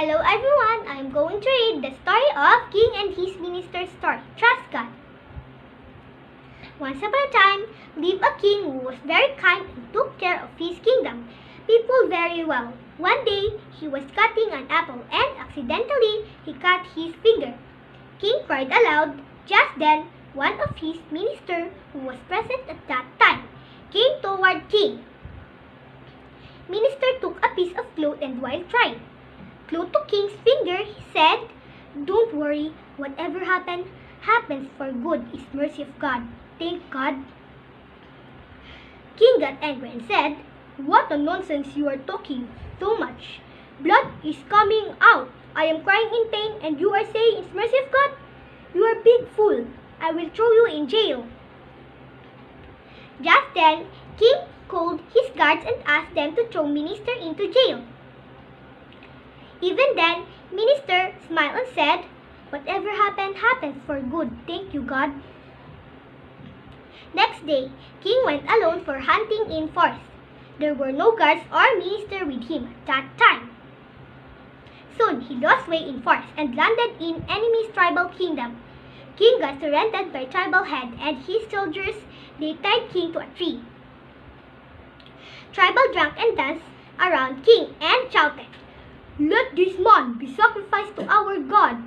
Hello everyone, I'm going to read the story of King and his minister's story. Trust God. Once upon a time lived a king who was very kind and took care of his kingdom people very well. One day he was cutting an apple and accidentally he cut his finger. King cried aloud. Just then one of his ministers who was present at that time came toward King. Minister took a piece of cloth and while trying glue to King's finger, he said, "Don't worry, whatever happens for good is mercy of God. Thank God." King got angry and said, "What a nonsense you are talking so much. Blood is coming out. I am crying in pain and you are saying it's mercy of God? You are a big fool. I will throw you in jail." Just then, King called his guards and asked them to throw Minister into jail. Even then, Minister smiled and said, "Whatever happens for good. Thank you, God." Next day, King went alone for hunting in forest. There were no guards or minister with him at that time. Soon, he lost way in forest and landed in enemy's tribal kingdom. King got surrounded by tribal head and his soldiers. They tied King to a tree. Tribal drank and danced around King and shouted, "Let this man be sacrificed to our God."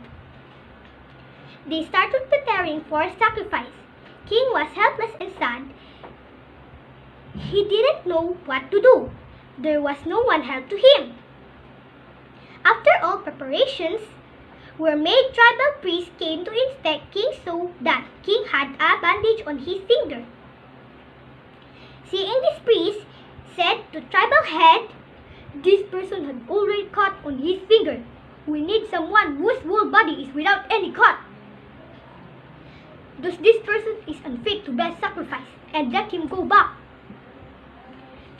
They started preparing for sacrifice. King was helpless and sad. He didn't know what to do. There was no one help to him. After all preparations were made, tribal priests came to inspect King saw that King had a bandage on his finger. Seeing this, priest said to tribal head, "This person had already cut on his finger. We need someone whose whole body is without any cut. Thus this person is unfit to be sacrificed, and let him go back."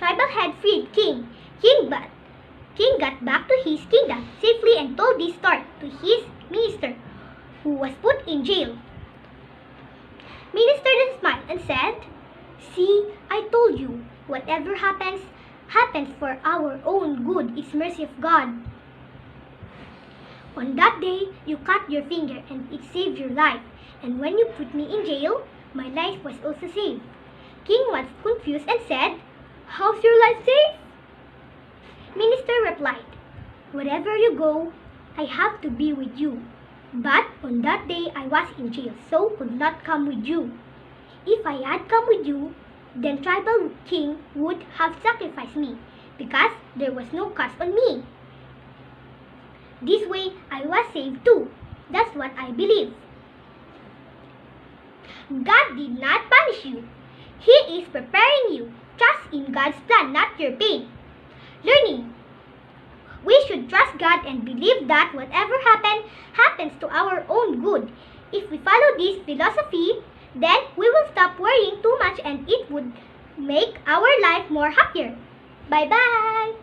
Tribal head freed King. King got back to his kingdom safely and told this story to his minister, who was put in jail. Minister then smiled and said, "See, I told you, whatever happens for our own good is mercy of God. On that day, you cut your finger and it saved your life. And when you put me in jail, my life was also saved." King was confused and said, "How's your life saved?" Minister replied, "Wherever you go, I have to be with you. But on that day I was in jail, so could not come with you. If I had come with you, then tribal king would have sacrificed me, because there was no curse on me. This way I was saved too. That's what I believe." God did not punish you. He is preparing you. Trust in God's plan, not your pain. Learning. We should trust God and believe that whatever happens to our own good. If we follow this philosophy, then we will stop worrying too much and it would make our life more happier. Bye-bye!